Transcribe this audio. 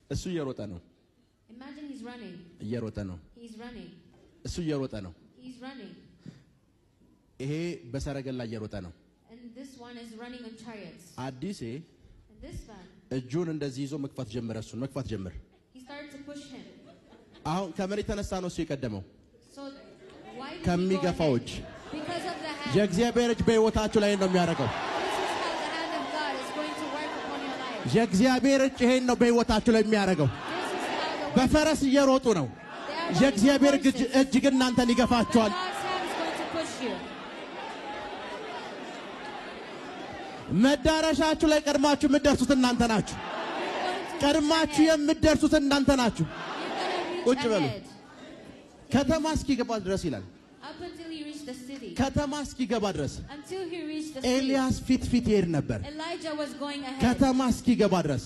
እሱ እየሮጠ ነው Imagine he's running. እየሮጠ ነው He's running. እሱ እየሮጠ ነው He's running. ይሄ በሰረገላ እየሮጠ ነው And this one is running on chariots. አዲስ And this one, እጁን እንደዚህ ይዞ መክፈት ጀመረ እሱን መክፈት ጀመረ he started to push him. አሁን ከመሬት ተነሳ ነው እሱ የቀደመው So why did he go ከሚገፋው ahead? እጅ Because of the hand. የእግዚአብሔር እጅ በሕይወታችሁ ላይ ነው የሚያደርገው This is how the hand of God is going to work upon your life. የእግዚአብሔር እጅ ይሄን ነው በሕይወታችሁ ላይ የሚያደርገው This is how the work በፈረስ እየሮጡ ነው የእግዚአብሔር እጅ ግን እናንተን ይገፋችኋል God's hand is going to push you. መዳረሻችሁ ላይ ቀድማችሁ የምትደርሱት እናንተ ናችሁ ቀድማችሁ የምትደርሱት እናንተ ናችሁ ቁጭ በሉ ከተማ እስኪገባ ድረስ ይላል Up until he reached the city. ከተማ እስኪገባ ድረስ Until he reached the city. ኤልያስ ፊት ይሄድ ነበር Elijah was going ahead. ከተማ እስኪገባ ድረስ